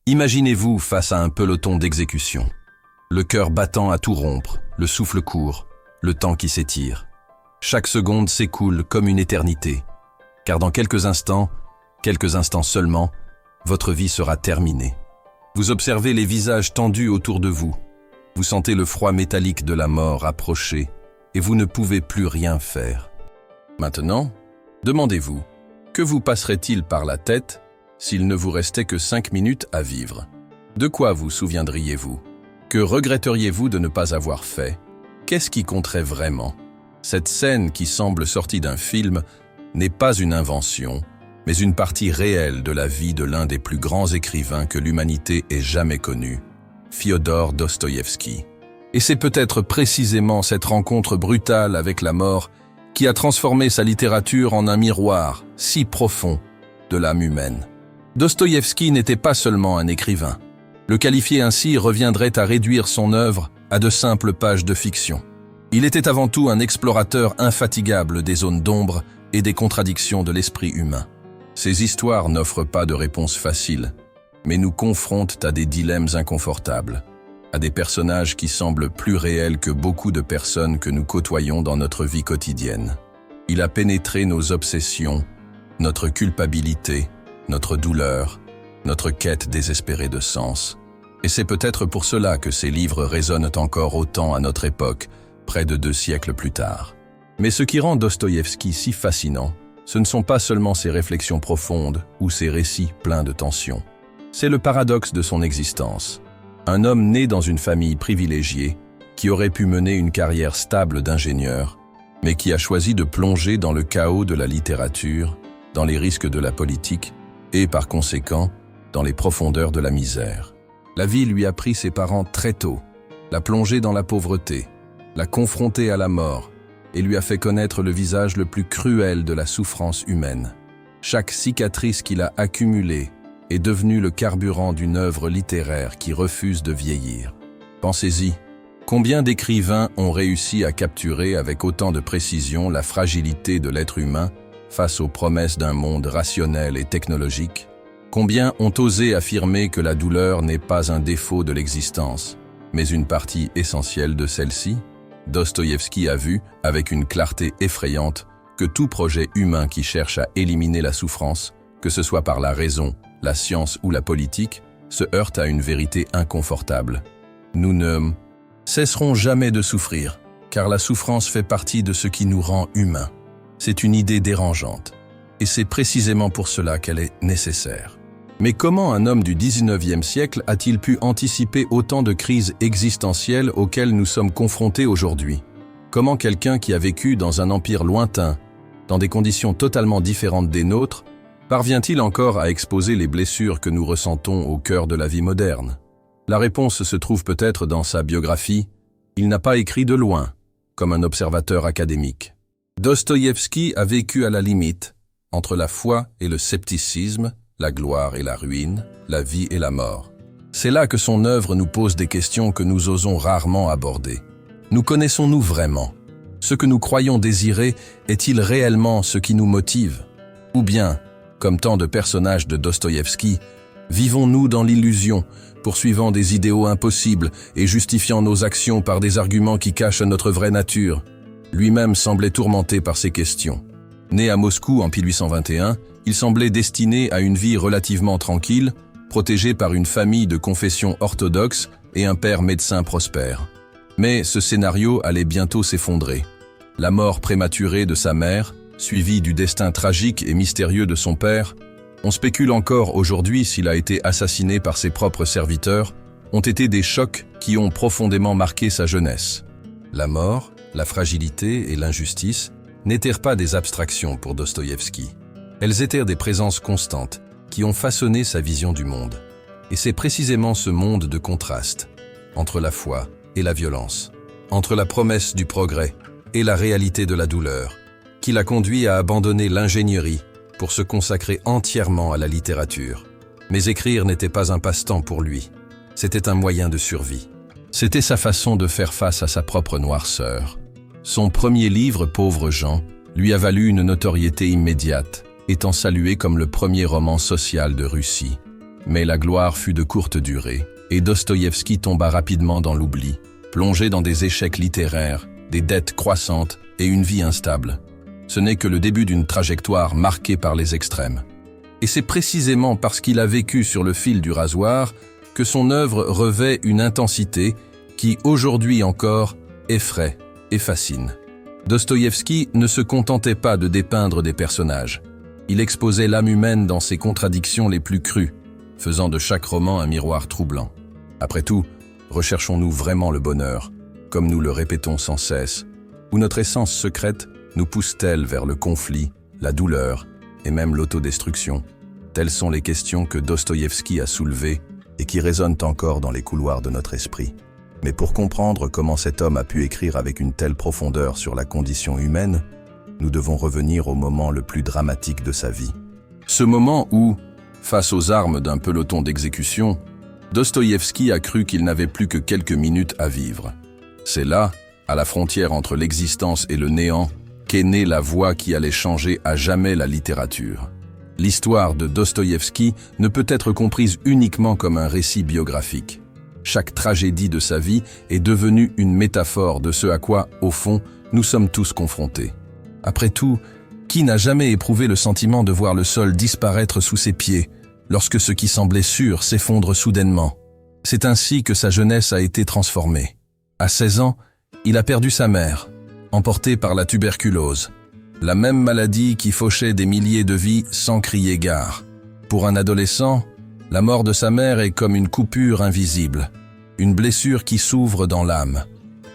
Imaginez-vous face à un peloton d'exécution. Le cœur battant à tout rompre, le souffle court, le temps qui s'étire. Chaque seconde s'écoule comme une éternité, car dans quelques instants seulement, votre vie sera terminée. Vous observez les visages tendus autour de vous. Vous sentez le froid métallique de la mort approcher et vous ne pouvez plus rien faire. Maintenant, demandez-vous, que vous passerait-il par la tête s'il ne vous restait que 5 minutes à vivre? De quoi vous souviendriez-vous? Que regretteriez-vous de ne pas avoir fait? Qu'est-ce qui compterait vraiment? Cette scène qui semble sortie d'un film n'est pas une invention, mais une partie réelle de la vie de l'un des plus grands écrivains que l'humanité ait jamais connu, Fyodor Dostoïevski. Et c'est peut-être précisément cette rencontre brutale avec la mort qui a transformé sa littérature en un miroir si profond de l'âme humaine. Dostoïevski n'était pas seulement un écrivain. Le qualifier ainsi reviendrait à réduire son œuvre à de simples pages de fiction. Il était avant tout un explorateur infatigable des zones d'ombre et des contradictions de l'esprit humain. Ces histoires n'offrent pas de réponse facile, mais nous confrontent à des dilemmes inconfortables, à des personnages qui semblent plus réels que beaucoup de personnes que nous côtoyons dans notre vie quotidienne. Il a pénétré nos obsessions, notre culpabilité, notre douleur, notre quête désespérée de sens. Et c'est peut-être pour cela que ces livres résonnent encore autant à notre époque, près de 2 siècles plus tard. Mais ce qui rend Dostoïevski si fascinant, ce ne sont pas seulement ses réflexions profondes ou ses récits pleins de tensions. C'est le paradoxe de son existence. Un homme né dans une famille privilégiée, qui aurait pu mener une carrière stable d'ingénieur, mais qui a choisi de plonger dans le chaos de la littérature, dans les risques de la politique et, par conséquent, dans les profondeurs de la misère. La vie lui a pris ses parents très tôt, l'a plongé dans la pauvreté, l'a confronté à la mort et lui a fait connaître le visage le plus cruel de la souffrance humaine. Chaque cicatrice qu'il a accumulée est devenue le carburant d'une œuvre littéraire qui refuse de vieillir. Pensez-y, combien d'écrivains ont réussi à capturer avec autant de précision la fragilité de l'être humain face aux promesses d'un monde rationnel et technologique? Combien ont osé affirmer que la douleur n'est pas un défaut de l'existence, mais une partie essentielle de celle-ci? Dostoïevski a vu, avec une clarté effrayante, que tout projet humain qui cherche à éliminer la souffrance, que ce soit par la raison, la science ou la politique, se heurte à une vérité inconfortable. Nous ne cesserons jamais de souffrir, car la souffrance fait partie de ce qui nous rend humains. C'est une idée dérangeante, et c'est précisément pour cela qu'elle est nécessaire. Mais comment un homme du 19e siècle a-t-il pu anticiper autant de crises existentielles auxquelles nous sommes confrontés aujourd'hui? Comment quelqu'un qui a vécu dans un empire lointain, dans des conditions totalement différentes des nôtres, parvient-il encore à exposer les blessures que nous ressentons au cœur de la vie moderne? La réponse se trouve peut-être dans sa biographie. Il n'a pas écrit de loin, comme un observateur académique. Dostoïevski a vécu à la limite, entre la foi et le scepticisme, la gloire et la ruine, la vie et la mort. C'est là que son œuvre nous pose des questions que nous osons rarement aborder. Nous connaissons-nous vraiment? Ce que nous croyons désirer est-il réellement ce qui nous motive? Ou bien, comme tant de personnages de Dostoïevski, vivons-nous dans l'illusion, poursuivant des idéaux impossibles et justifiant nos actions par des arguments qui cachent notre vraie nature? Lui-même semblait tourmenté par ces questions. Né à Moscou en 1821, il semblait destiné à une vie relativement tranquille, protégé par une famille de confession orthodoxe et un père médecin prospère. Mais ce scénario allait bientôt s'effondrer. La mort prématurée de sa mère, suivie du destin tragique et mystérieux de son père, on spécule encore aujourd'hui s'il a été assassiné par ses propres serviteurs, ont été des chocs qui ont profondément marqué sa jeunesse. La mort, la fragilité et l'injustice n'étaient pas des abstractions pour Dostoïevski. Elles étaient des présences constantes qui ont façonné sa vision du monde. Et c'est précisément ce monde de contraste, entre la foi et la violence, entre la promesse du progrès et la réalité de la douleur, qui l'a conduit à abandonner l'ingénierie pour se consacrer entièrement à la littérature. Mais écrire n'était pas un passe-temps pour lui, c'était un moyen de survie. C'était sa façon de faire face à sa propre noirceur. Son premier livre, Pauvres gens, lui a valu une notoriété immédiate, étant salué comme le premier roman social de Russie. Mais la gloire fut de courte durée, et Dostoïevski tomba rapidement dans l'oubli, plongé dans des échecs littéraires, des dettes croissantes et une vie instable. Ce n'est que le début d'une trajectoire marquée par les extrêmes. Et c'est précisément parce qu'il a vécu sur le fil du rasoir que son œuvre revêt une intensité qui, aujourd'hui encore, effraie et fascine. Dostoïevski ne se contentait pas de dépeindre des personnages. Il exposait l'âme humaine dans ses contradictions les plus crues, faisant de chaque roman un miroir troublant. Après tout, recherchons-nous vraiment le bonheur, comme nous le répétons sans cesse, ou notre essence secrète nous pousse-t-elle vers le conflit, la douleur et même l'autodestruction? Telles sont les questions que Dostoïevski a soulevées et qui résonnent encore dans les couloirs de notre esprit. Mais pour comprendre comment cet homme a pu écrire avec une telle profondeur sur la condition humaine, nous devons revenir au moment le plus dramatique de sa vie. Ce moment où, face aux armes d'un peloton d'exécution, Dostoïevski a cru qu'il n'avait plus que quelques minutes à vivre. C'est là, à la frontière entre l'existence et le néant, qu'est née la voix qui allait changer à jamais la littérature. L'histoire de Dostoïevski ne peut être comprise uniquement comme un récit biographique. Chaque tragédie de sa vie est devenue une métaphore de ce à quoi, au fond, nous sommes tous confrontés. Après tout, qui n'a jamais éprouvé le sentiment de voir le sol disparaître sous ses pieds, lorsque ce qui semblait sûr s'effondre soudainement? C'est ainsi que sa jeunesse a été transformée. À 16 ans, il a perdu sa mère, emporté par la tuberculose, la même maladie qui fauchait des milliers de vies sans crier gare. Pour un adolescent, la mort de sa mère est comme une coupure invisible, une blessure qui s'ouvre dans l'âme.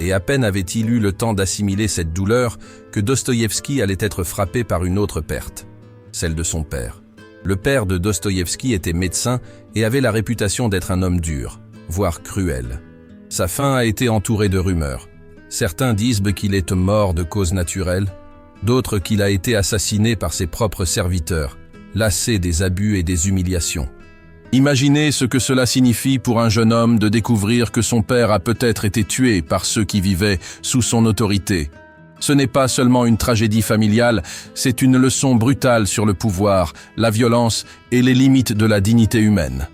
Et à peine avait-il eu le temps d'assimiler cette douleur que Dostoïevski allait être frappé par une autre perte, celle de son père. Le père de Dostoïevski était médecin et avait la réputation d'être un homme dur, voire cruel. Sa fin a été entourée de rumeurs. Certains disent qu'il est mort de cause naturelle, d'autres qu'il a été assassiné par ses propres serviteurs, lassé des abus et des humiliations. Imaginez ce que cela signifie pour un jeune homme de découvrir que son père a peut-être été tué par ceux qui vivaient sous son autorité. Ce n'est pas seulement une tragédie familiale, c'est une leçon brutale sur le pouvoir, la violence et les limites de la dignité humaine.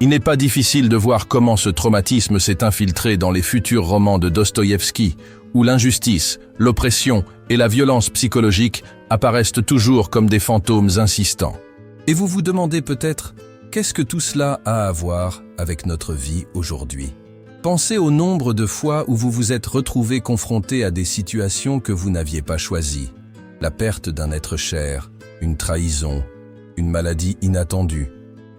Il n'est pas difficile de voir comment ce traumatisme s'est infiltré dans les futurs romans de Dostoïevski, où l'injustice, l'oppression et la violence psychologique apparaissent toujours comme des fantômes insistants. Et vous vous demandez peut-être, qu'est-ce que tout cela a à voir avec notre vie aujourd'hui? Pensez au nombre de fois où vous vous êtes retrouvé confronté à des situations que vous n'aviez pas choisies. La perte d'un être cher, une trahison, une maladie inattendue,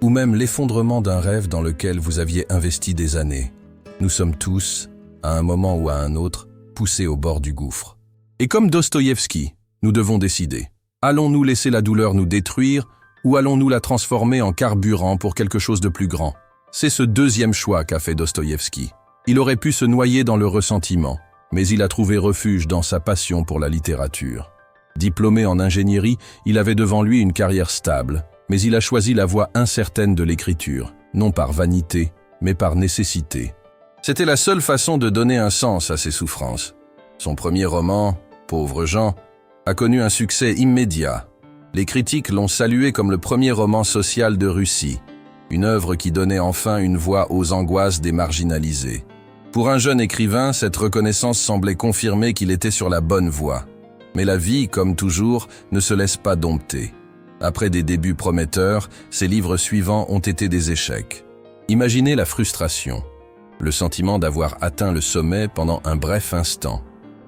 ou même l'effondrement d'un rêve dans lequel vous aviez investi des années. Nous sommes tous, à un moment ou à un autre, poussés au bord du gouffre. Et comme Dostoïevski, nous devons décider. Allons-nous laisser la douleur nous détruire ou allons-nous la transformer en carburant pour quelque chose de plus grand? C'est ce deuxième choix qu'a fait Dostoïevski. Il aurait pu se noyer dans le ressentiment, mais il a trouvé refuge dans sa passion pour la littérature. Diplômé en ingénierie, il avait devant lui une carrière stable, mais il a choisi la voie incertaine de l'écriture, non par vanité, mais par nécessité. C'était la seule façon de donner un sens à ses souffrances. Son premier roman, Pauvre Jean, a connu un succès immédiat. Les critiques l'ont salué comme le premier roman social de Russie, une œuvre qui donnait enfin une voix aux angoisses des marginalisés. Pour un jeune écrivain, cette reconnaissance semblait confirmer qu'il était sur la bonne voie. Mais la vie, comme toujours, ne se laisse pas dompter. Après des débuts prometteurs, ses livres suivants ont été des échecs. Imaginez la frustration, le sentiment d'avoir atteint le sommet pendant un bref instant,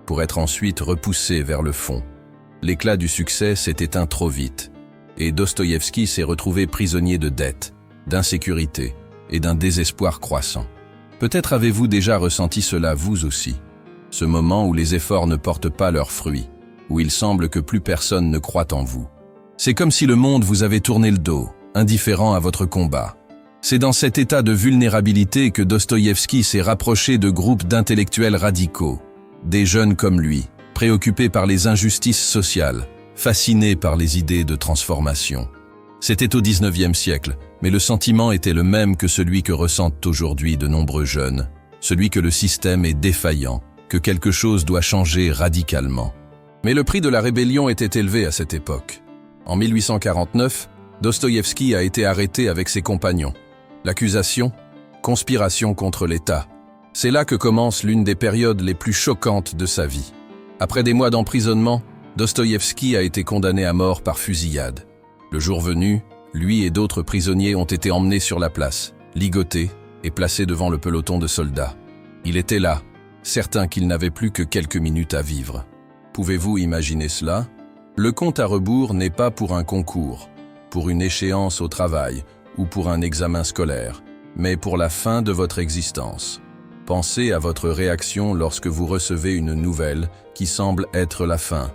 pour être ensuite repoussé vers le fond. L'éclat du succès s'est éteint trop vite, et Dostoïevski s'est retrouvé prisonnier de dettes, d'insécurité et d'un désespoir croissant. Peut-être avez-vous déjà ressenti cela vous aussi, ce moment où les efforts ne portent pas leurs fruits, où il semble que plus personne ne croit en vous. C'est comme si le monde vous avait tourné le dos, indifférent à votre combat. C'est dans cet état de vulnérabilité que Dostoïevski s'est rapproché de groupes d'intellectuels radicaux, des jeunes comme lui, préoccupés par les injustices sociales, fascinés par les idées de transformation. C'était au XIXe siècle, mais le sentiment était le même que celui que ressentent aujourd'hui de nombreux jeunes, celui que le système est défaillant, que quelque chose doit changer radicalement. Mais le prix de la rébellion était élevé à cette époque. En 1849, Dostoïevski a été arrêté avec ses compagnons. L'accusation, conspiration contre l'État. C'est là que commence l'une des périodes les plus choquantes de sa vie. Après des mois d'emprisonnement, Dostoïevski a été condamné à mort par fusillade. Le jour venu, lui et d'autres prisonniers ont été emmenés sur la place, ligotés et placés devant le peloton de soldats. Il était là, certain qu'il n'avait plus que quelques minutes à vivre. Pouvez-vous imaginer cela? Le compte à rebours n'est pas pour un concours, pour une échéance au travail ou pour un examen scolaire, mais pour la fin de votre existence. Pensez à votre réaction lorsque vous recevez une nouvelle qui semble être la fin.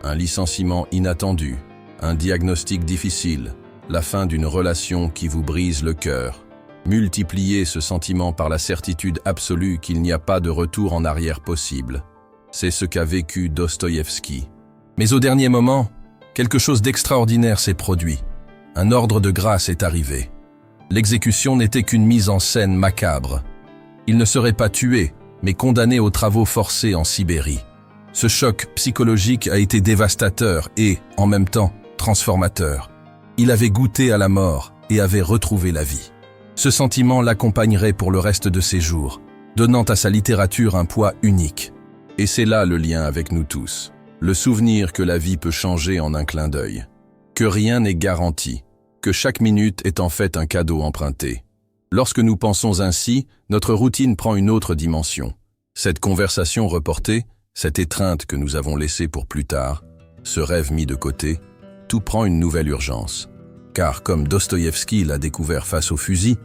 Un licenciement inattendu, un diagnostic difficile, la fin d'une relation qui vous brise le cœur. Multipliez ce sentiment par la certitude absolue qu'il n'y a pas de retour en arrière possible. C'est ce qu'a vécu Dostoïevski. Mais au dernier moment, quelque chose d'extraordinaire s'est produit. Un ordre de grâce est arrivé. L'exécution n'était qu'une mise en scène macabre. Il ne serait pas tué, mais condamné aux travaux forcés en Sibérie. Ce choc psychologique a été dévastateur et, en même temps, transformateur. Il avait goûté à la mort et avait retrouvé la vie. Ce sentiment l'accompagnerait pour le reste de ses jours, donnant à sa littérature un poids unique. Et c'est là le lien avec nous tous. Le souvenir que la vie peut changer en un clin d'œil. Que rien n'est garanti. Que chaque minute est en fait un cadeau emprunté. Lorsque nous pensons ainsi, notre routine prend une autre dimension. Cette conversation reportée, cette étreinte que nous avons laissée pour plus tard, ce rêve mis de côté, tout prend une nouvelle urgence. Car comme Dostoïevski l'a découvert face au fusil,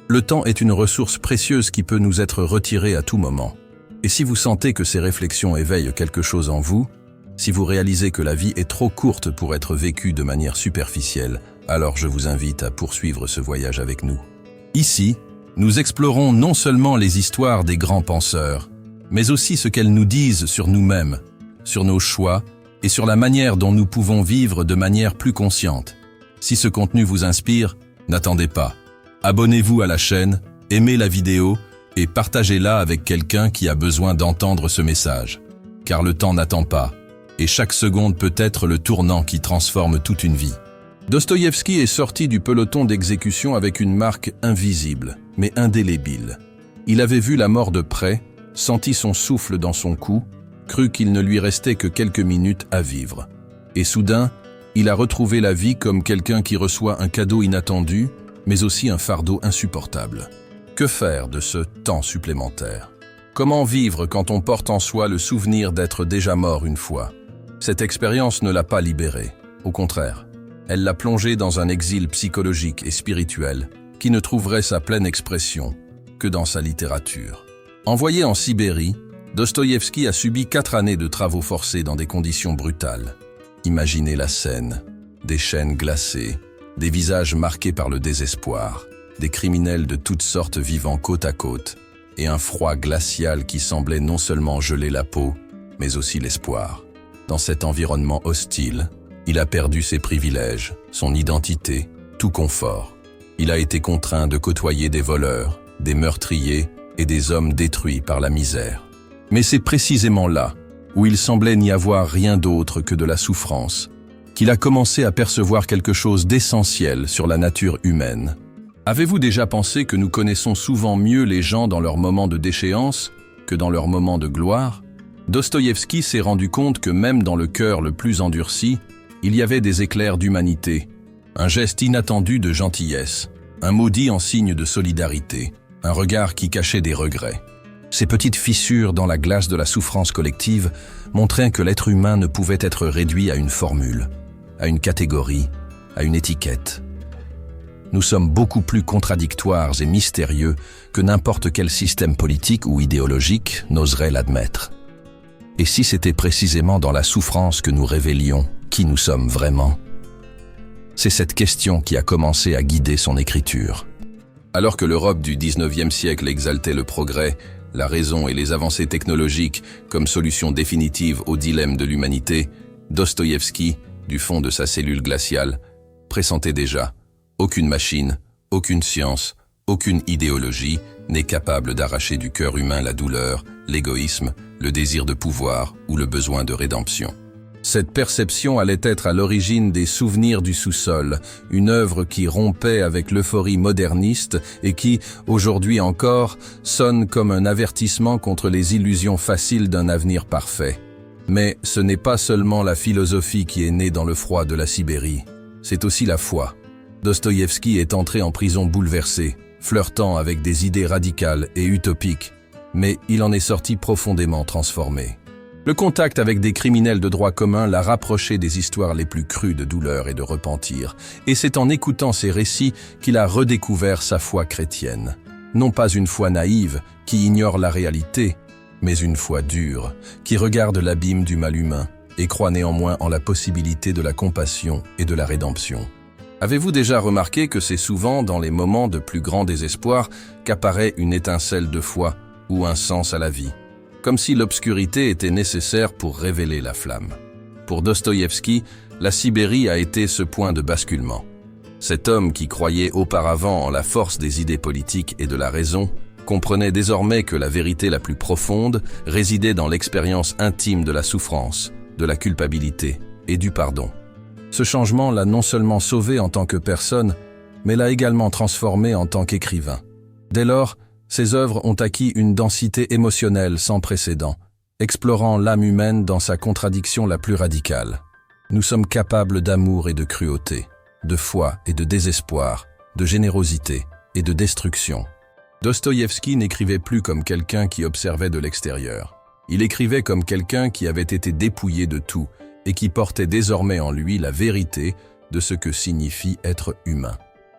le temps est une ressource précieuse qui peut nous être retirée à tout moment. Et si vous sentez que ces réflexions éveillent quelque chose en vous, si vous réalisez que la vie est trop courte pour être vécue de manière superficielle, alors je vous invite à poursuivre ce voyage avec nous. Ici, nous explorons non seulement les histoires des grands penseurs, mais aussi ce qu'elles nous disent sur nous-mêmes, sur nos choix et sur la manière dont nous pouvons vivre de manière plus consciente. Si ce contenu vous inspire, n'attendez pas. Abonnez-vous à la chaîne, aimez la vidéo et partagez-la avec quelqu'un qui a besoin d'entendre ce message. Car le temps n'attend pas, et chaque seconde peut être le tournant qui transforme toute une vie. Dostoïevski est sorti du peloton d'exécution avec une marque invisible, mais indélébile. Il avait vu la mort de près, senti son souffle dans son cou, cru qu'il ne lui restait que quelques minutes à vivre. Et soudain, il a retrouvé la vie comme quelqu'un qui reçoit un cadeau inattendu, mais aussi un fardeau insupportable. Que faire de ce temps supplémentaire? Comment vivre quand on porte en soi le souvenir d'être déjà mort une fois? Cette expérience ne l'a pas libéré, au contraire. Elle l'a plongé dans un exil psychologique et spirituel qui ne trouverait sa pleine expression que dans sa littérature. Envoyé en Sibérie, Dostoïevski a subi 4 années de travaux forcés dans des conditions brutales. Imaginez la scène, des chaînes glacées, des visages marqués par le désespoir, des criminels de toutes sortes vivant côte à côte, et un froid glacial qui semblait non seulement geler la peau, mais aussi l'espoir. Dans cet environnement hostile, il a perdu ses privilèges, son identité, tout confort. Il a été contraint de côtoyer des voleurs, des meurtriers et des hommes détruits par la misère. Mais c'est précisément là, où il semblait n'y avoir rien d'autre que de la souffrance, qu'il a commencé à percevoir quelque chose d'essentiel sur la nature humaine. Avez-vous déjà pensé que nous connaissons souvent mieux les gens dans leurs moments de déchéance que dans leurs moments de gloire? Dostoïevski s'est rendu compte que même dans le cœur le plus endurci, il y avait des éclairs d'humanité, un geste inattendu de gentillesse, un mot dit en signe de solidarité, un regard qui cachait des regrets. Ces petites fissures dans la glace de la souffrance collective montraient que l'être humain ne pouvait être réduit à une formule, à une catégorie, à une étiquette. Nous sommes beaucoup plus contradictoires et mystérieux que n'importe quel système politique ou idéologique n'oserait l'admettre. Et si c'était précisément dans la souffrance que nous révélions qui nous sommes vraiment? C'est cette question qui a commencé à guider son écriture. Alors que l'Europe du XIXe siècle exaltait le progrès, la raison et les avancées technologiques comme solution définitive au dilemme de l'humanité, Dostoïevski, du fond de sa cellule glaciale, pressentait déjà: aucune machine, aucune science, aucune idéologie n'est capable d'arracher du cœur humain la douleur, l'égoïsme, le désir de pouvoir ou le besoin de rédemption. Cette perception allait être à l'origine des Souvenirs du sous-sol, une œuvre qui rompait avec l'euphorie moderniste et qui, aujourd'hui encore, sonne comme un avertissement contre les illusions faciles d'un avenir parfait. Mais ce n'est pas seulement la philosophie qui est née dans le froid de la Sibérie, c'est aussi la foi. Dostoïevski est entré en prison bouleversé, flirtant avec des idées radicales et utopiques, mais il en est sorti profondément transformé. Le contact avec des criminels de droit commun l'a rapproché des histoires les plus crues de douleur et de repentir, et c'est en écoutant ces récits qu'il a redécouvert sa foi chrétienne. Non pas une foi naïve, qui ignore la réalité, mais une foi dure, qui regarde l'abîme du mal humain et croit néanmoins en la possibilité de la compassion et de la rédemption. Avez-vous déjà remarqué que c'est souvent dans les moments de plus grand désespoir qu'apparaît une étincelle de foi ou un sens à la vie? Comme si l'obscurité était nécessaire pour révéler la flamme. Pour Dostoïevski, la Sibérie a été ce point de basculement. Cet homme qui croyait auparavant en la force des idées politiques et de la raison, comprenait désormais que la vérité la plus profonde résidait dans l'expérience intime de la souffrance, de la culpabilité et du pardon. Ce changement l'a non seulement sauvé en tant que personne, mais l'a également transformé en tant qu'écrivain. Dès lors, ses œuvres ont acquis une densité émotionnelle sans précédent, explorant l'âme humaine dans sa contradiction la plus radicale. Nous sommes capables d'amour et de cruauté, de foi et de désespoir, de générosité et de destruction. Dostoïevski n'écrivait plus comme quelqu'un qui observait de l'extérieur. Il écrivait comme quelqu'un qui avait été dépouillé de tout et qui portait désormais en lui la vérité de ce que signifie être humain.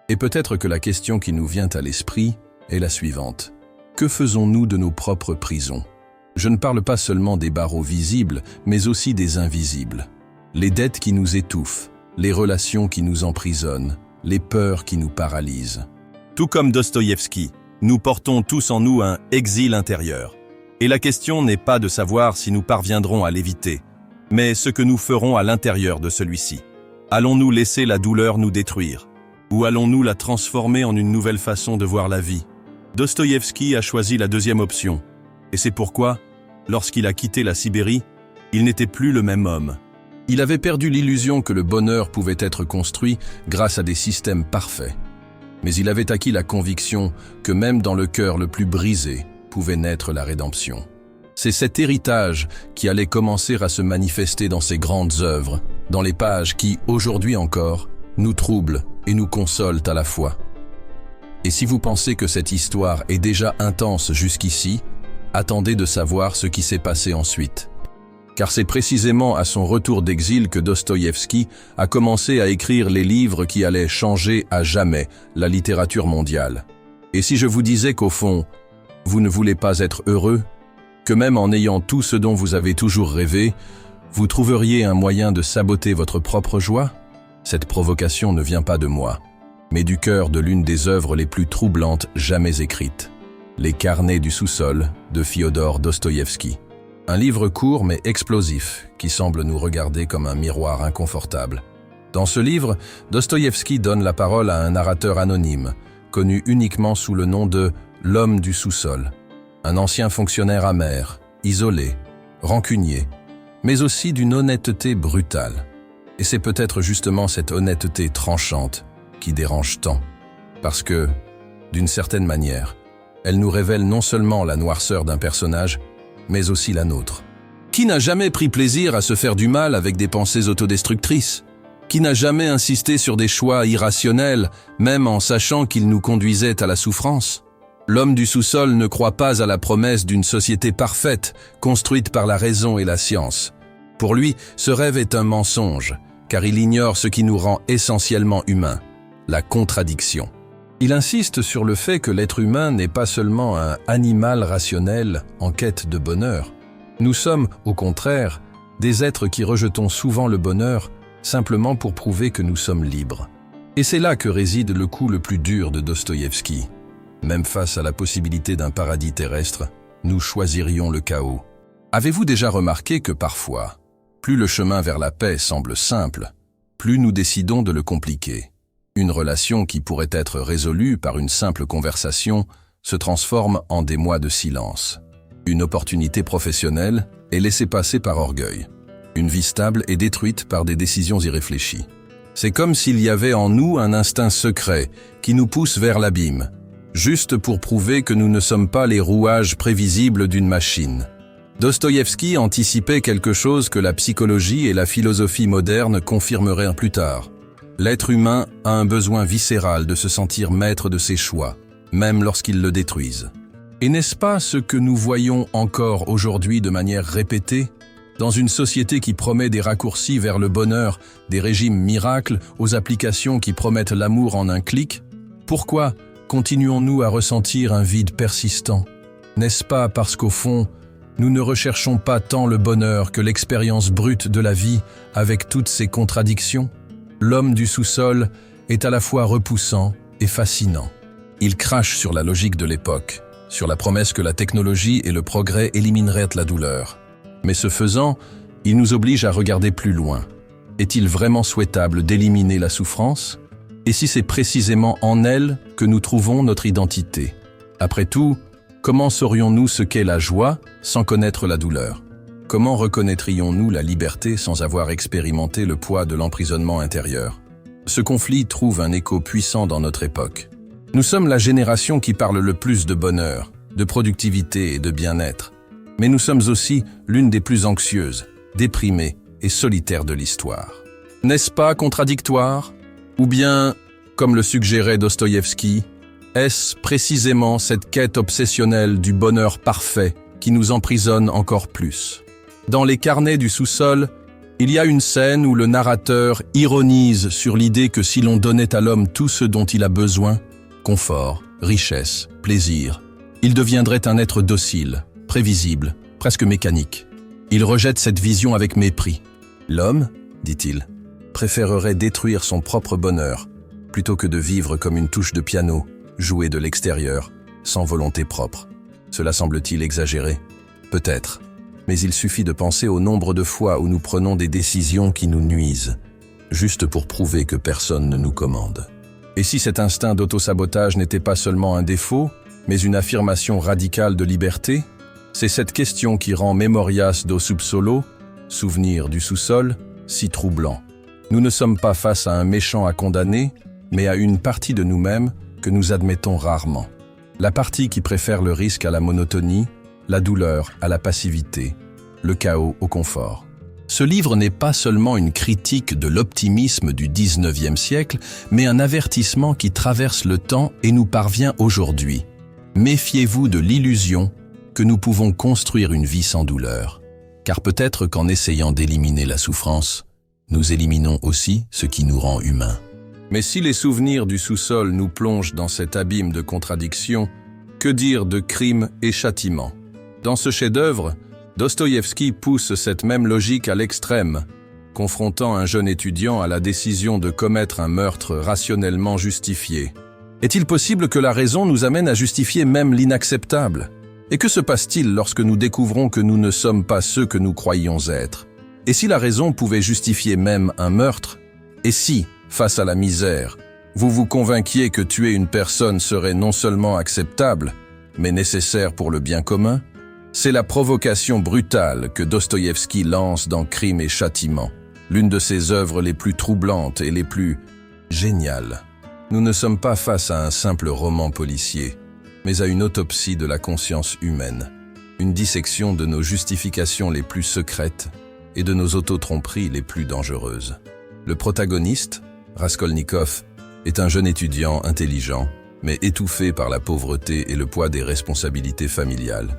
Et peut-être que la question qui nous vient à l'esprit est la suivante. Que faisons-nous de nos propres prisons? Je ne parle pas seulement des barreaux visibles, mais aussi des invisibles. Les dettes qui nous étouffent, les relations qui nous emprisonnent, les peurs qui nous paralysent. Tout comme Dostoïevski, nous portons tous en nous un exil intérieur. Et la question n'est pas de savoir si nous parviendrons à l'éviter, mais ce que nous ferons à l'intérieur de celui-ci. Allons-nous laisser la douleur nous détruire? Ou allons-nous la transformer en une nouvelle façon de voir la vie? Dostoïevski a choisi la deuxième option. Et c'est pourquoi, lorsqu'il a quitté la Sibérie, il n'était plus le même homme. Il avait perdu l'illusion que le bonheur pouvait être construit grâce à des systèmes parfaits. Mais il avait acquis la conviction que même dans le cœur le plus brisé pouvait naître la rédemption. C'est cet héritage qui allait commencer à se manifester dans ses grandes œuvres, dans les pages qui, aujourd'hui encore, nous troublent et nous consolent à la fois. Et si vous pensez que cette histoire est déjà intense jusqu'ici, attendez de savoir ce qui s'est passé ensuite. Car c'est précisément à son retour d'exil que Dostoïevski a commencé à écrire les livres qui allaient changer à jamais la littérature mondiale. Et si je vous disais qu'au fond, vous ne voulez pas être heureux, que même en ayant tout ce dont vous avez toujours rêvé, vous trouveriez un moyen de saboter votre propre joie? Cette provocation ne vient pas de moi, mais du cœur de l'une des œuvres les plus troublantes jamais écrites, Les Carnets du sous-sol de Fyodor Dostoïevski. Un livre court mais explosif qui semble nous regarder comme un miroir inconfortable. Dans ce livre, Dostoïevski donne la parole à un narrateur anonyme, connu uniquement sous le nom de l'homme du sous-sol. Un ancien fonctionnaire amer, isolé, rancunier, mais aussi d'une honnêteté brutale. Et c'est peut-être justement cette honnêteté tranchante qui dérange tant, parce que, d'une certaine manière, elle nous révèle non seulement la noirceur d'un personnage, mais aussi la nôtre. Qui n'a jamais pris plaisir à se faire du mal avec des pensées autodestructrices? Qui n'a jamais insisté sur des choix irrationnels, même en sachant qu'ils nous conduisaient à la souffrance? L'homme du sous-sol ne croit pas à la promesse d'une société parfaite, construite par la raison et la science. Pour lui, ce rêve est un mensonge, car il ignore ce qui nous rend essentiellement humains, la contradiction. Il insiste sur le fait que l'être humain n'est pas seulement un animal rationnel en quête de bonheur. Nous sommes, au contraire, des êtres qui rejetons souvent le bonheur simplement pour prouver que nous sommes libres. Et c'est là que réside le coup le plus dur de Dostoïevski. Même face à la possibilité d'un paradis terrestre, nous choisirions le chaos. Avez-vous déjà remarqué que parfois, plus le chemin vers la paix semble simple, plus nous décidons de le compliquer? Une relation qui pourrait être résolue par une simple conversation se transforme en des mois de silence. Une opportunité professionnelle est laissée passer par orgueil. Une vie stable est détruite par des décisions irréfléchies. C'est comme s'il y avait en nous un instinct secret qui nous pousse vers l'abîme, juste pour prouver que nous ne sommes pas les rouages prévisibles d'une machine. Dostoïevski anticipait quelque chose que la psychologie et la philosophie moderne confirmeraient plus tard. L'être humain a un besoin viscéral de se sentir maître de ses choix, même lorsqu'ils le détruisent. Et n'est-ce pas ce que nous voyons encore aujourd'hui de manière répétée? Dans une société qui promet des raccourcis vers le bonheur, des régimes miracles aux applications qui promettent l'amour en un clic, pourquoi continuons-nous à ressentir un vide persistant? N'est-ce pas parce qu'au fond, nous ne recherchons pas tant le bonheur que l'expérience brute de la vie avec toutes ses contradictions? L'homme du sous-sol est à la fois repoussant et fascinant. Il crache sur la logique de l'époque, sur la promesse que la technologie et le progrès élimineraient la douleur. Mais ce faisant, il nous oblige à regarder plus loin. Est-il vraiment souhaitable d'éliminer la souffrance? Et si c'est précisément en elle que nous trouvons notre identité? Après tout, comment saurions-nous ce qu'est la joie sans connaître la douleur? Comment reconnaîtrions-nous la liberté sans avoir expérimenté le poids de l'emprisonnement intérieur? Ce conflit trouve un écho puissant dans notre époque. Nous sommes la génération qui parle le plus de bonheur, de productivité et de bien-être. Mais nous sommes aussi l'une des plus anxieuses, déprimées et solitaires de l'histoire. N'est-ce pas contradictoire? Ou bien, comme le suggérait Dostoïevski, est-ce précisément cette quête obsessionnelle du bonheur parfait qui nous emprisonne encore plus? Dans les carnets du sous-sol, il y a une scène où le narrateur ironise sur l'idée que si l'on donnait à l'homme tout ce dont il a besoin, confort, richesse, plaisir, il deviendrait un être docile, prévisible, presque mécanique. Il rejette cette vision avec mépris. L'homme, dit-il, préférerait détruire son propre bonheur plutôt que de vivre comme une touche de piano, jouée de l'extérieur, sans volonté propre. Cela semble-t-il exagéré? Peut-être. Mais il suffit de penser au nombre de fois où nous prenons des décisions qui nous nuisent, juste pour prouver que personne ne nous commande. Et si cet instinct d'autosabotage n'était pas seulement un défaut, mais une affirmation radicale de liberté? C'est cette question qui rend Memorias do Subsolo, souvenir du sous-sol, si troublant. Nous ne sommes pas face à un méchant à condamner, mais à une partie de nous-mêmes que nous admettons rarement. La partie qui préfère le risque à la monotonie, la douleur à la passivité, le chaos au confort. Ce livre n'est pas seulement une critique de l'optimisme du 19e siècle, mais un avertissement qui traverse le temps et nous parvient aujourd'hui. Méfiez-vous de l'illusion que nous pouvons construire une vie sans douleur, car peut-être qu'en essayant d'éliminer la souffrance, nous éliminons aussi ce qui nous rend humains. Mais si les souvenirs du sous-sol nous plongent dans cet abîme de contradictions, que dire de crime et châtiment? Dans ce chef-d'œuvre, Dostoïevski pousse cette même logique à l'extrême, confrontant un jeune étudiant à la décision de commettre un meurtre rationnellement justifié. Est-il possible que la raison nous amène à justifier même l'inacceptable? Et que se passe-t-il lorsque nous découvrons que nous ne sommes pas ceux que nous croyions être? Et si la raison pouvait justifier même un meurtre? Et si, face à la misère, vous vous convainquiez que tuer une personne serait non seulement acceptable, mais nécessaire pour le bien commun? C'est la provocation brutale que Dostoïevski lance dans Crime et Châtiment, l'une de ses œuvres les plus troublantes et les plus géniales. Nous ne sommes pas face à un simple roman policier, mais à une autopsie de la conscience humaine, une dissection de nos justifications les plus secrètes et de nos autotromperies les plus dangereuses. Le protagoniste, Raskolnikov, est un jeune étudiant intelligent, mais étouffé par la pauvreté et le poids des responsabilités familiales.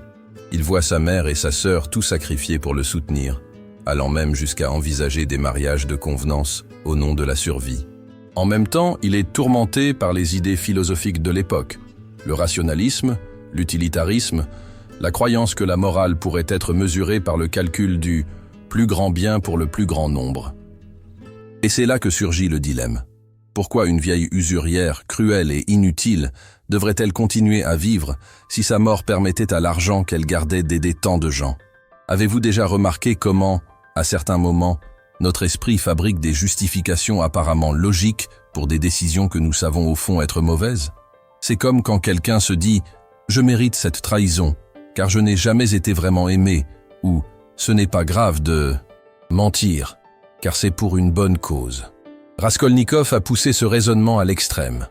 Il voit sa mère et sa sœur tout sacrifier pour le soutenir, allant même jusqu'à envisager des mariages de convenance au nom de la survie. En même temps, il est tourmenté par les idées philosophiques de l'époque, le rationalisme, l'utilitarisme, la croyance que la morale pourrait être mesurée par le calcul du plus grand bien pour le plus grand nombre. Et c'est là que surgit le dilemme. Pourquoi une vieille usurière, cruelle et inutile, devrait-elle continuer à vivre si sa mort permettait à l'argent qu'elle gardait d'aider tant de gens? Avez-vous déjà remarqué comment, à certains moments, notre esprit fabrique des justifications apparemment logiques pour des décisions que nous savons au fond être mauvaises? C'est comme quand quelqu'un se dit « Je mérite cette trahison, car je n'ai jamais été vraiment aimé » ou « Ce n'est pas grave de… » Mentir, car c'est pour une bonne cause. Raskolnikov a poussé ce raisonnement à l'extrême.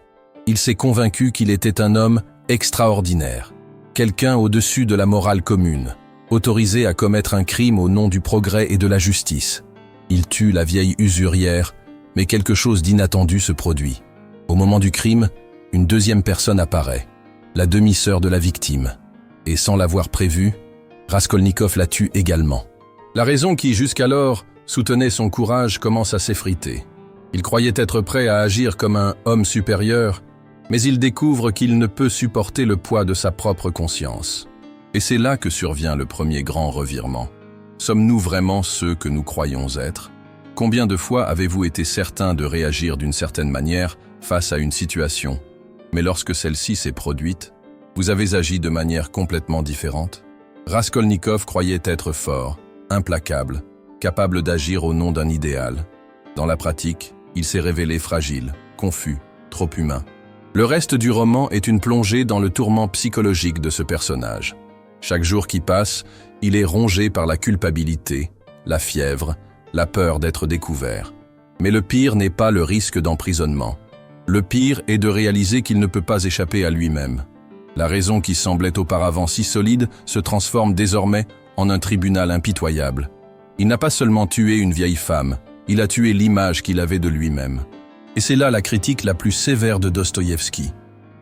Il s'est convaincu qu'il était un homme extraordinaire, quelqu'un au-dessus de la morale commune, autorisé à commettre un crime au nom du progrès et de la justice. Il tue la vieille usurière, mais quelque chose d'inattendu se produit. Au moment du crime, une deuxième personne apparaît, la demi-sœur de la victime. Et sans l'avoir prévu, Raskolnikov la tue également. La raison qui, jusqu'alors, soutenait son courage commence à s'effriter. Il croyait être prêt à agir comme un homme supérieur, mais il découvre qu'il ne peut supporter le poids de sa propre conscience. Et c'est là que survient le premier grand revirement. Sommes-nous vraiment ceux que nous croyons être? Combien de fois avez-vous été certain de réagir d'une certaine manière face à une situation, mais lorsque celle-ci s'est produite, vous avez agi de manière complètement différente? Raskolnikov croyait être fort, implacable, capable d'agir au nom d'un idéal. Dans la pratique, il s'est révélé fragile, confus, trop humain. Le reste du roman est une plongée dans le tourment psychologique de ce personnage. Chaque jour qui passe, il est rongé par la culpabilité, la fièvre, la peur d'être découvert. Mais le pire n'est pas le risque d'emprisonnement. Le pire est de réaliser qu'il ne peut pas échapper à lui-même. La raison qui semblait auparavant si solide se transforme désormais en un tribunal impitoyable. Il n'a pas seulement tué une vieille femme, il a tué l'image qu'il avait de lui-même. Et c'est là la critique la plus sévère de Dostoïevski.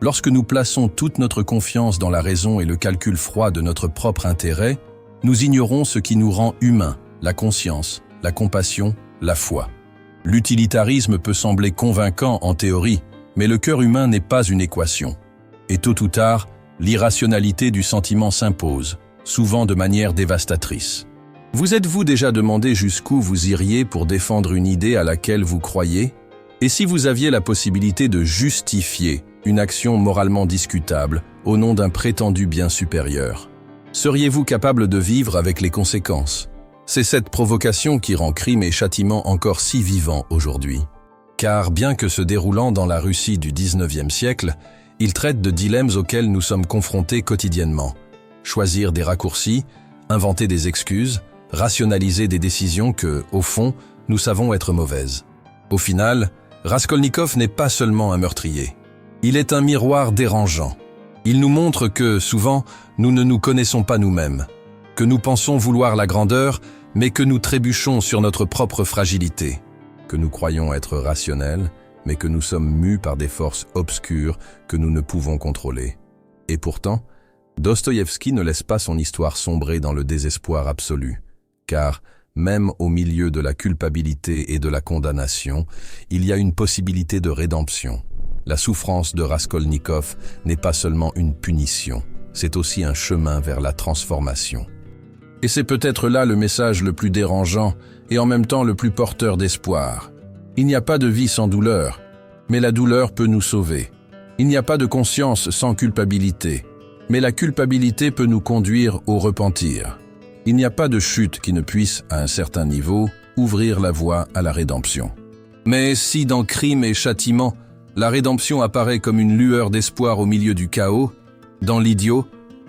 Lorsque nous plaçons toute notre confiance dans la raison et le calcul froid de notre propre intérêt, nous ignorons ce qui nous rend humains, la conscience, la compassion, la foi. L'utilitarisme peut sembler convaincant en théorie, mais le cœur humain n'est pas une équation. Et tôt ou tard, l'irrationalité du sentiment s'impose, souvent de manière dévastatrice. Vous êtes-vous déjà demandé jusqu'où vous iriez pour défendre une idée à laquelle vous croyez? Et si vous aviez la possibilité de justifier une action moralement discutable au nom d'un prétendu bien supérieur, seriez-vous capable de vivre avec les conséquences? C'est cette provocation qui rend crime et châtiment encore si vivants aujourd'hui. Car bien que se déroulant dans la Russie du XIXe siècle, il traite de dilemmes auxquels nous sommes confrontés quotidiennement. Choisir des raccourcis, inventer des excuses, rationaliser des décisions que, au fond, nous savons être mauvaises. Au final, Raskolnikov n'est pas seulement un meurtrier. Il est un miroir dérangeant. Il nous montre que, souvent, nous ne nous connaissons pas nous-mêmes, que nous pensons vouloir la grandeur, mais que nous trébuchons sur notre propre fragilité, que nous croyons être rationnels, mais que nous sommes mus par des forces obscures que nous ne pouvons contrôler. Et pourtant, Dostoïevski ne laisse pas son histoire sombrer dans le désespoir absolu, car, même au milieu de la culpabilité et de la condamnation, il y a une possibilité de rédemption. La souffrance de Raskolnikov n'est pas seulement une punition, c'est aussi un chemin vers la transformation. Et c'est peut-être là le message le plus dérangeant et en même temps le plus porteur d'espoir. Il n'y a pas de vie sans douleur, mais la douleur peut nous sauver. Il n'y a pas de conscience sans culpabilité, mais la culpabilité peut nous conduire au repentir. Il n'y a pas de chute qui ne puisse, à un certain niveau, ouvrir la voie à la rédemption. Mais si dans Crime et Châtiment, la rédemption apparaît comme une lueur d'espoir au milieu du chaos, dans L'idiot,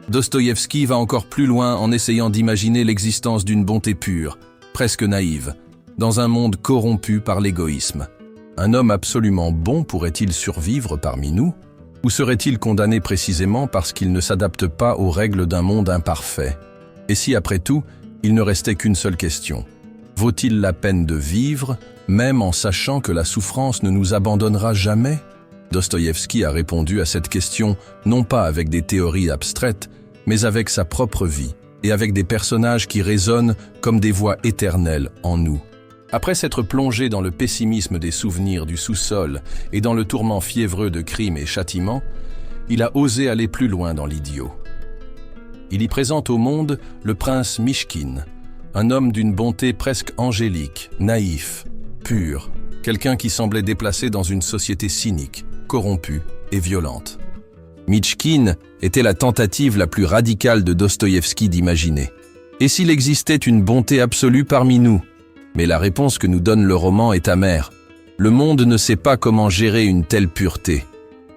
Dostoïevski va encore plus loin en essayant d'imaginer l'existence d'une bonté pure, presque naïve, dans un monde corrompu par l'égoïsme. Un homme absolument bon pourrait-il survivre parmi nous? Ou serait-il condamné précisément parce qu'il ne s'adapte pas aux règles d'un monde imparfait? Et si après tout, il ne restait qu'une seule question? Vaut-il la peine de vivre, même en sachant que la souffrance ne nous abandonnera jamais? Dostoïevski a répondu à cette question non pas avec des théories abstraites, mais avec sa propre vie et avec des personnages qui résonnent comme des voix éternelles en nous. Après s'être plongé dans le pessimisme des souvenirs du sous-sol et dans le tourment fiévreux de Crime et Châtiment, il a osé aller plus loin dans L'idiot. Il y présente au monde le prince Mishkin, un homme d'une bonté presque angélique, naïf, pur, quelqu'un qui semblait déplacé dans une société cynique, corrompue et violente. Mishkin était la tentative la plus radicale de Dostoïevski d'imaginer. Et s'il existait une bonté absolue parmi nous? Mais la réponse que nous donne le roman est amère. Le monde ne sait pas comment gérer une telle pureté.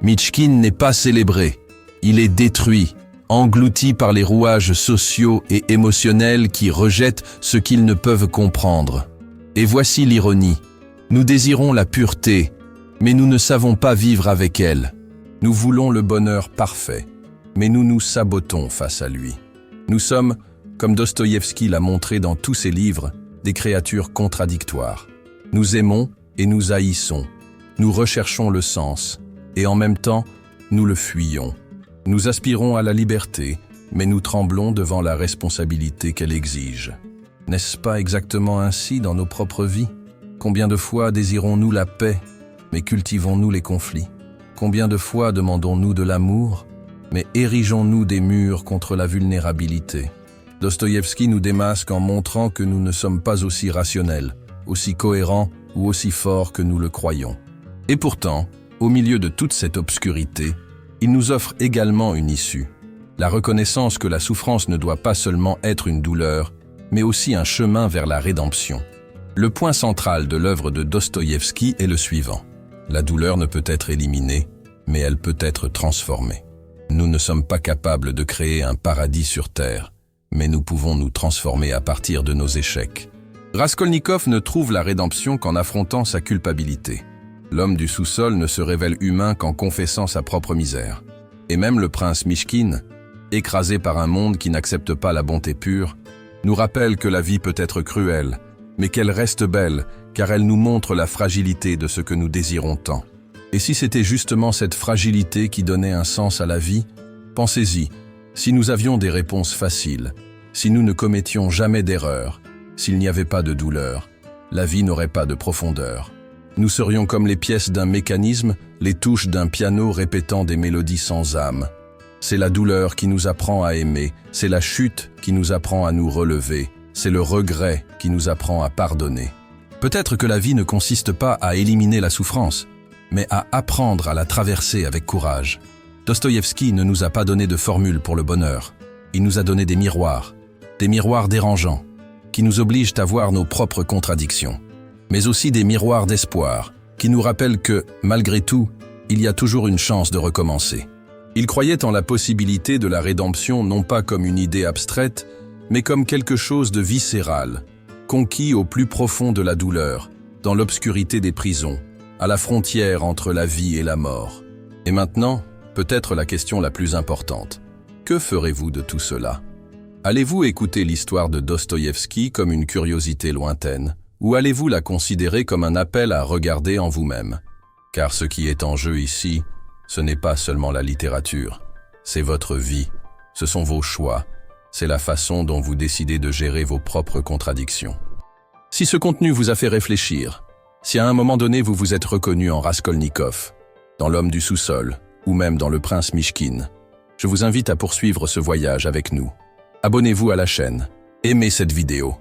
Mishkin n'est pas célébré. Il est détruit, engloutis par les rouages sociaux et émotionnels qui rejettent ce qu'ils ne peuvent comprendre. Et voici l'ironie. Nous désirons la pureté, mais nous ne savons pas vivre avec elle. Nous voulons le bonheur parfait, mais nous nous sabotons face à lui. Nous sommes, comme Dostoïevski l'a montré dans tous ses livres, des créatures contradictoires. Nous aimons et nous haïssons. Nous recherchons le sens, et en même temps, nous le fuyons. Nous aspirons à la liberté, mais nous tremblons devant la responsabilité qu'elle exige. N'est-ce pas exactement ainsi dans nos propres vies? Combien de fois désirons-nous la paix, mais cultivons-nous les conflits? Combien de fois demandons-nous de l'amour, mais érigeons-nous des murs contre la vulnérabilité? Dostoïevski nous démasque en montrant que nous ne sommes pas aussi rationnels, aussi cohérents ou aussi forts que nous le croyons. Et pourtant, au milieu de toute cette obscurité, il nous offre également une issue. La reconnaissance que la souffrance ne doit pas seulement être une douleur, mais aussi un chemin vers la rédemption. Le point central de l'œuvre de Dostoïevski est le suivant. La douleur ne peut être éliminée, mais elle peut être transformée. Nous ne sommes pas capables de créer un paradis sur terre, mais nous pouvons nous transformer à partir de nos échecs. Raskolnikov ne trouve la rédemption qu'en affrontant sa culpabilité. L'homme du sous-sol ne se révèle humain qu'en confessant sa propre misère. Et même le prince Mishkin, écrasé par un monde qui n'accepte pas la bonté pure, nous rappelle que la vie peut être cruelle, mais qu'elle reste belle, car elle nous montre la fragilité de ce que nous désirons tant. Et si c'était justement cette fragilité qui donnait un sens à la vie, pensez-y, si nous avions des réponses faciles, si nous ne commettions jamais d'erreurs, s'il n'y avait pas de douleur, la vie n'aurait pas de profondeur. Nous serions comme les pièces d'un mécanisme, les touches d'un piano répétant des mélodies sans âme. C'est la douleur qui nous apprend à aimer, c'est la chute qui nous apprend à nous relever, c'est le regret qui nous apprend à pardonner. Peut-être que la vie ne consiste pas à éliminer la souffrance, mais à apprendre à la traverser avec courage. Dostoïevski ne nous a pas donné de formule pour le bonheur. Il nous a donné des miroirs dérangeants, qui nous obligent à voir nos propres contradictions, mais aussi des miroirs d'espoir, qui nous rappellent que, malgré tout, il y a toujours une chance de recommencer. Il croyait en la possibilité de la rédemption non pas comme une idée abstraite, mais comme quelque chose de viscéral, conquis au plus profond de la douleur, dans l'obscurité des prisons, à la frontière entre la vie et la mort. Et maintenant, peut-être la question la plus importante. Que ferez-vous de tout cela? Allez-vous écouter l'histoire de Dostoïevski comme une curiosité lointaine, ou allez-vous la considérer comme un appel à regarder en vous-même? Car ce qui est en jeu ici, ce n'est pas seulement la littérature, c'est votre vie, ce sont vos choix, c'est la façon dont vous décidez de gérer vos propres contradictions. Si ce contenu vous a fait réfléchir, si à un moment donné vous vous êtes reconnu en Raskolnikov, dans l'homme du sous-sol, ou même dans le prince Mishkin, je vous invite à poursuivre ce voyage avec nous. Abonnez-vous à la chaîne, aimez cette vidéo,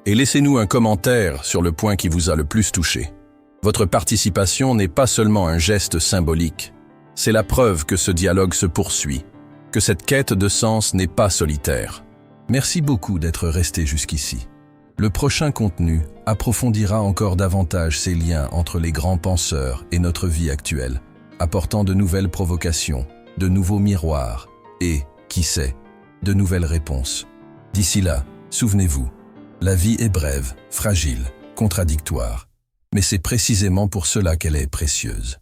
et laissez-nous un commentaire sur le point qui vous a le plus touché. Votre participation n'est pas seulement un geste symbolique, c'est la preuve que ce dialogue se poursuit, que cette quête de sens n'est pas solitaire. Merci beaucoup d'être resté jusqu'ici. Le prochain contenu approfondira encore davantage ces liens entre les grands penseurs et notre vie actuelle, apportant de nouvelles provocations, de nouveaux miroirs et, qui sait, de nouvelles réponses. D'ici là, souvenez-vous, la vie est brève, fragile, contradictoire, mais c'est précisément pour cela qu'elle est précieuse.